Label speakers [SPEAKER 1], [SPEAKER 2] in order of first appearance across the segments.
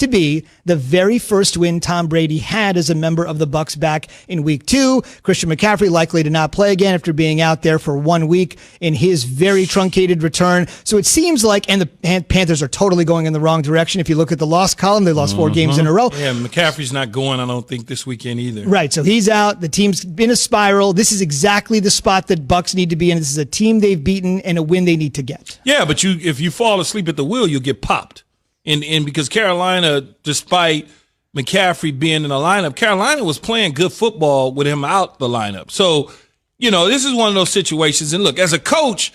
[SPEAKER 1] to be the very first win Tom Brady had as a member of the Bucs back in week 2. Christian McCaffrey likely to not play again after being out there for 1 week in his very truncated return. So it seems like, and the Panthers are totally going in the wrong direction. If you look at the loss column, they lost 4 games in a row.
[SPEAKER 2] Yeah, McCaffrey's not going, I don't think, this weekend either.
[SPEAKER 1] Right, so he's out. The team's in a spiral. This is exactly the spot that Bucs need to be in. This is a team they've beaten and a win they need to get.
[SPEAKER 2] Yeah, but if you fall asleep at the wheel, you'll get popped. And because Carolina, despite McCaffrey being in the lineup, Carolina was playing good football with him out the lineup. So, this is one of those situations. And look, as a coach,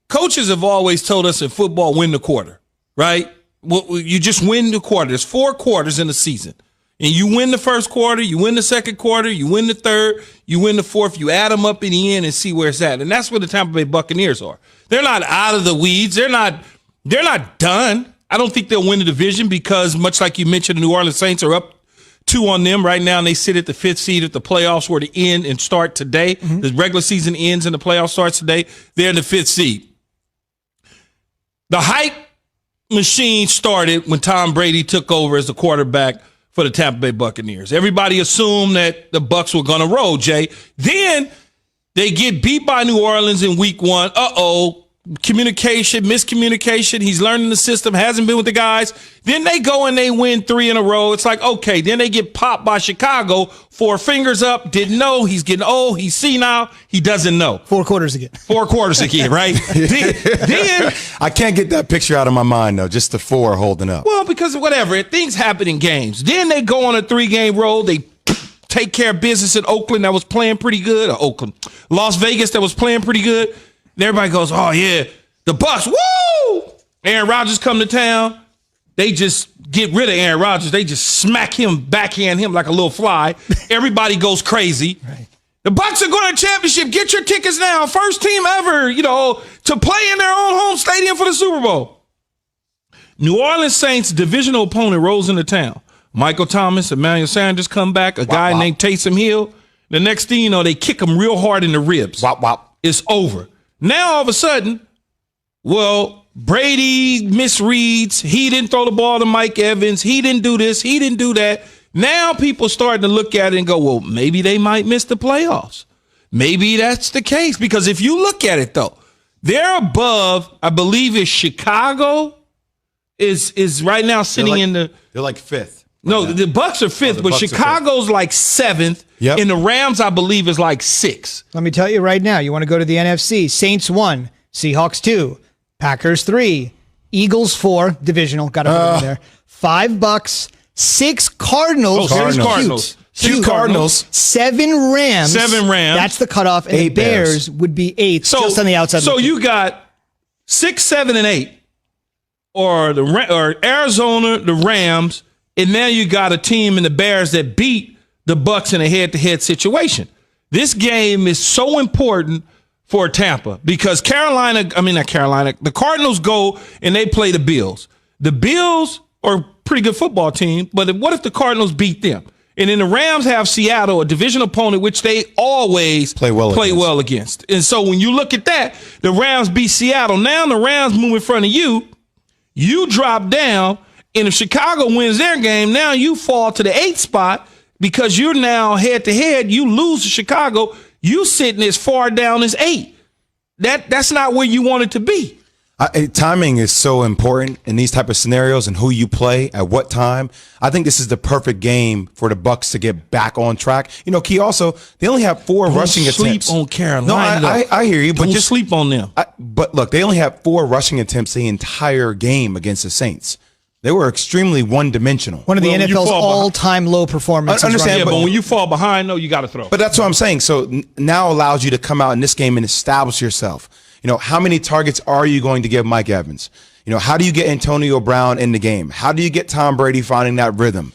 [SPEAKER 2] coaches have always told us in football, win the quarter, right? Well, you just win the quarter. There's 4 quarters in the season. And you win the first quarter, you win the second quarter, you win the third, you win the fourth. You add them up in the end and see where it's at. And that's where the Tampa Bay Buccaneers are. They're not out of the weeds. They're not done. I don't think they'll win the division because, much like you mentioned, the New Orleans Saints are up 2 on them right now, and they sit at the 5th seed if the playoffs were to end and start today. Mm-hmm. The regular season ends and the playoffs starts today. They're in the 5th seed. The hype machine started when Tom Brady took over as the quarterback for the Tampa Bay Buccaneers. Everybody assumed that the Bucs were going to roll, Jay. Then they get beat by New Orleans in week 1. Miscommunication. He's learning the system, hasn't been with the guys. Then they go and they win 3 in a row. It's like, okay, then they get popped by Chicago. 4 fingers up, didn't know. He's getting old. He's senile. He doesn't know.
[SPEAKER 1] 4 quarters again.
[SPEAKER 2] 4 quarters again, right? then
[SPEAKER 3] I can't get that picture out of my mind, though, just the 4 holding up.
[SPEAKER 2] Well, because whatever, things happen in games. Then they go on a 3-game roll. They take care of business in Oakland that was playing pretty good. Las Vegas that was playing pretty good. And everybody goes, oh, yeah, the Bucs, woo! Aaron Rodgers come to town. They just get rid of Aaron Rodgers. They just smack him, backhand him like a little fly. Everybody goes crazy. Right. The Bucs are going to championship. Get your tickets now. First team ever, to play in their own home stadium for the Super Bowl. New Orleans Saints divisional opponent rolls into town. Michael Thomas, Emmanuel Sanders come back. A guy named Taysom Hill. The next thing you know, they kick him real hard in the ribs. It's over. Now, all of a sudden, Brady misreads. He didn't throw the ball to Mike Evans. He didn't do this. He didn't do that. Now people starting to look at it and go, well, maybe they might miss the playoffs. Maybe that's the case. Because if you look at it, though, they're above, I believe it's Chicago is right now sitting in the...
[SPEAKER 3] They're like 5th.
[SPEAKER 2] No, the Bucs are 5th, but Chicago's like 7th. Yep. And the Rams, I believe, is like 6th.
[SPEAKER 1] Let me tell you right now, you want to go to the NFC. Saints 1, Seahawks 2, Packers 3, Eagles 4, divisional, got to put them there. 5 Bucs, 6 Cardinals.
[SPEAKER 2] Cardinals.
[SPEAKER 3] 2 Cardinals.
[SPEAKER 1] 7 Rams.
[SPEAKER 2] 7 Rams.
[SPEAKER 1] That's the cutoff. And
[SPEAKER 3] 8
[SPEAKER 1] the Bears would be 8th, just on the outside.
[SPEAKER 2] So you got 6, 7, and 8, or Arizona, the Rams, and now you got a team in the Bears that beat the Bucs in a head-to-head situation. This game is so important for Tampa because the Cardinals go and they play the Bills. The Bills are a pretty good football team, but what if the Cardinals beat them? And then the Rams have Seattle, a division opponent, which they always play well against. And so when you look at that, the Rams beat Seattle. Now the Rams move in front of you. You drop down. And if Chicago wins their game, now you fall to the 8th spot because you're now head-to-head. You lose to Chicago. You sitting as far down as 8. That's not where you want it to be.
[SPEAKER 3] Timing is so important in these type of scenarios and who you play at what time. I think this is the perfect game for the Bucs to get back on track. Key also, they only have 4 rushing attempts.
[SPEAKER 2] Sleep on Carolina.
[SPEAKER 3] No, I hear you, but
[SPEAKER 2] Don't
[SPEAKER 3] just
[SPEAKER 2] sleep on them.
[SPEAKER 3] But look, they only have 4 rushing attempts the entire game against the Saints. They were extremely one-dimensional.
[SPEAKER 1] One of the NFL's all-time low performances.
[SPEAKER 3] I understand,
[SPEAKER 2] but when you fall behind, you got to throw.
[SPEAKER 3] But that's what I'm saying. So now allows you to come out in this game and establish yourself. How many targets are you going to give Mike Evans? How do you get Antonio Brown in the game? How do you get Tom Brady finding that rhythm?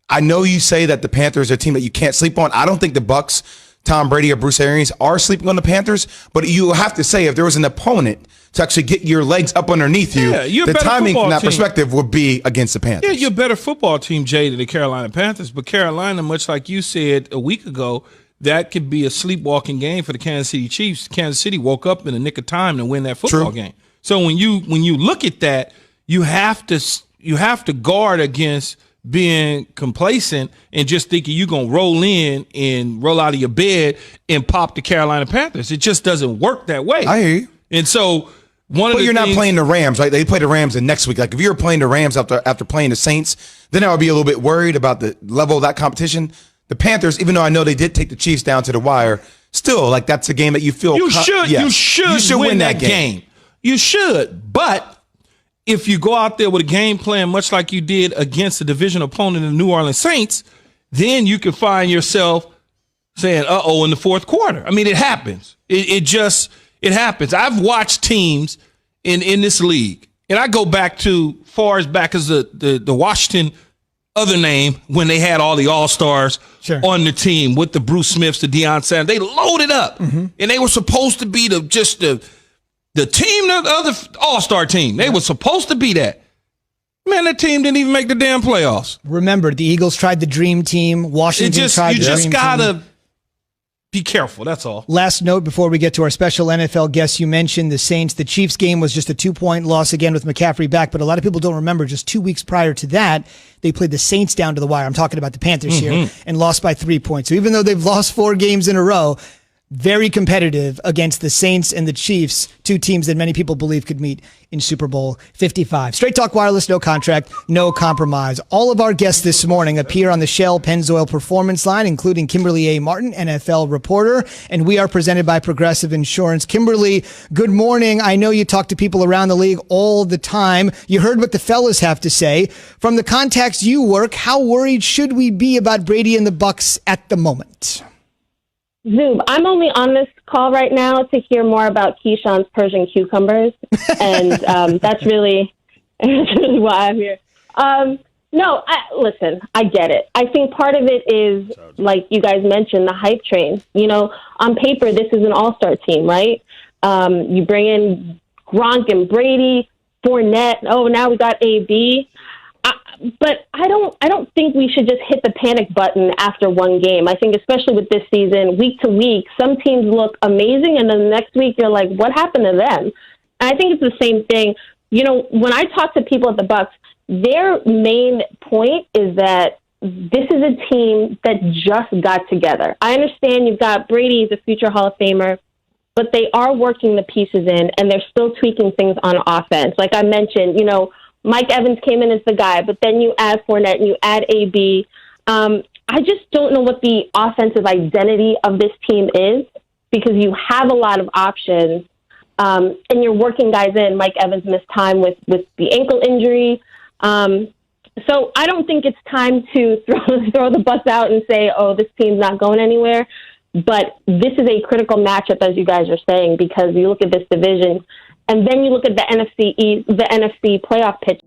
[SPEAKER 3] I know you say that the Panthers are a team that you can't sleep on. I don't think the Bucs, Tom Brady or Bruce Arians are sleeping on the Panthers, but you have to say if there was an opponent to actually get your legs up underneath you, the timing from that perspective would be against the Panthers.
[SPEAKER 2] Yeah, you're a better football team, Jay, than the Carolina Panthers. But Carolina, much like you said a week ago, that could be a sleepwalking game for the Kansas City Chiefs. Kansas City woke up in the nick of time to win that football game. So when you look at that, you have to guard against being complacent and just thinking you're going to roll in and roll out of your bed and pop the Carolina Panthers. It just doesn't work that way.
[SPEAKER 3] I hear you.
[SPEAKER 2] And so
[SPEAKER 3] but you're not playing the Rams, right? They play the Rams the next week. Like if you were playing the Rams after playing the Saints, then I would be a little bit worried about the level of that competition. The Panthers, even though I know they did take the Chiefs down to the wire, still, like that's a game that you feel
[SPEAKER 2] you should win that game. You should. But if you go out there with a game plan much like you did against a division opponent in the New Orleans Saints, then you can find yourself saying, in the fourth quarter. I mean, it happens. It happens. I've watched teams in this league, and I go back to far as back as the Washington other name when they had all the all-stars on the team with the Bruce Smiths, the Deion Sanders. They loaded up, and they were supposed to be the team, the other all-star team. They were supposed to be that. Man, that team didn't even make the damn playoffs.
[SPEAKER 1] Remember, the Eagles tried the dream team. Washington tried the dream team. You just got to be careful, that's all. Last note before we get to our special NFL guest, you mentioned the Saints. The Chiefs game was just a 2-point loss again with McCaffrey back, but a lot of people don't remember just 2 weeks prior to that, they played the Saints down to the wire. I'm talking about the Panthers here, and lost by 3 points. So even though they've lost 4 games in a row, very competitive against the Saints and the Chiefs, 2 teams that many people believe could meet in Super Bowl 55. Straight Talk Wireless, no contract, no compromise. All of our guests this morning appear on the Shell Pennzoil Performance Line, including Kimberly A. Martin, NFL reporter, and we are presented by Progressive Insurance. Kimberly, good morning. I know you talk to people around the league all the time. You heard what the fellas have to say. From the contacts you work, how worried should we be about Brady and the Bucs at the moment?
[SPEAKER 4] Zoob, I'm only on this call right now to hear more about Keyshawn's Persian cucumbers, and that's really why I'm here. Listen, I get it. I think part of it is, like you guys mentioned, the hype train. You know, on paper, this is an all-star team, right? You bring in Gronk and Brady, Fournette. Oh, now we got AB. But I don't think we should just hit the panic button after one game. I think especially with this season, week to week, some teams look amazing, and then the next week you're like, what happened to them? And I think it's the same thing. You know, when I talk to people at the Bucs, their main point is that this is a team that just got together. I understand you've got Brady, he's a future Hall of Famer, but they are working the pieces in, and they're still tweaking things on offense. Like I mentioned, you know, Mike Evans came in as the guy, but then you add Fournette and you add AB. I just don't know what the offensive identity of this team is, because you have a lot of options, and you're working guys in. Mike Evans missed time with the ankle injury. So I don't think it's time to throw the Bucs out and say, oh, this team's not going anywhere. But this is a critical matchup, as you guys are saying, because you look at this division, and then you look at the NFC playoff pitch.